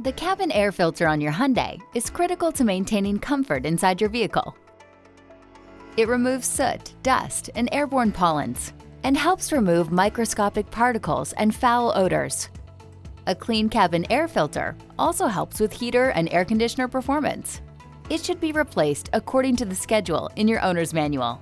The cabin air filter on your Hyundai is critical to maintaining comfort inside your vehicle. It removes soot, dust, and airborne pollens, and helps remove microscopic particles and foul odors. A clean cabin air filter also helps with heater and air conditioner performance. It should be replaced according to the schedule in your owner's manual.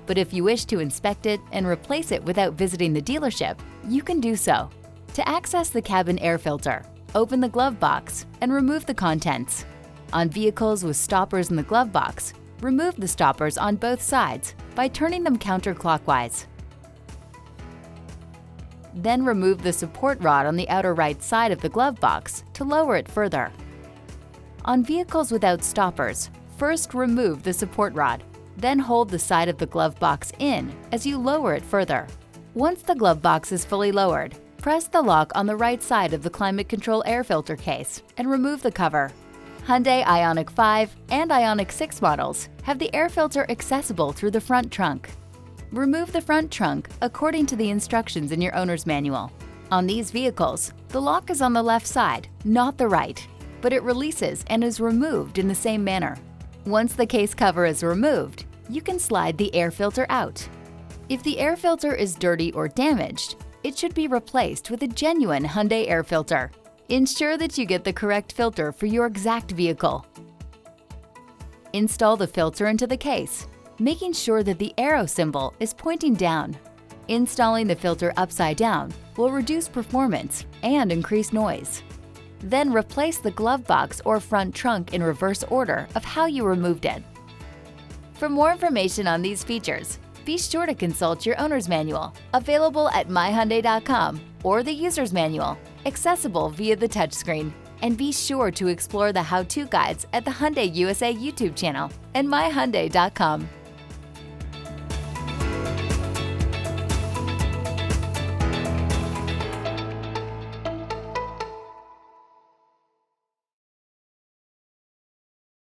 But if you wish to inspect it and replace it without visiting the dealership, you can do so. To access the cabin air filter, open the glove box and remove the contents. On vehicles with stoppers in the glove box, remove the stoppers on both sides by turning them counterclockwise. Then remove the support rod on the outer right side of the glove box to lower it further. On vehicles without stoppers, first remove the support rod, then hold the side of the glove box in as you lower it further. Once the glove box is fully lowered, press the lock on the right side of the climate control air filter case and remove the cover. Hyundai Ioniq 5 and Ioniq 6 models have the air filter accessible through the front trunk. Remove the front trunk according to the instructions in your owner's manual. On these vehicles, the lock is on the left side, not the right, but it releases and is removed in the same manner. Once the case cover is removed, you can slide the air filter out. If the air filter is dirty or damaged, it should be replaced with a genuine Hyundai air filter. Ensure that you get the correct filter for your exact vehicle. Install the filter into the case, making sure that the arrow symbol is pointing down. Installing the filter upside down will reduce performance and increase noise. Then replace the glove box or front trunk in reverse order of how you removed it. For more information on these features, be sure to consult your owner's manual, available at myhyundai.com, or the user's manual, accessible via the touchscreen. And be sure to explore the how-to guides at the Hyundai USA YouTube channel and myhyundai.com.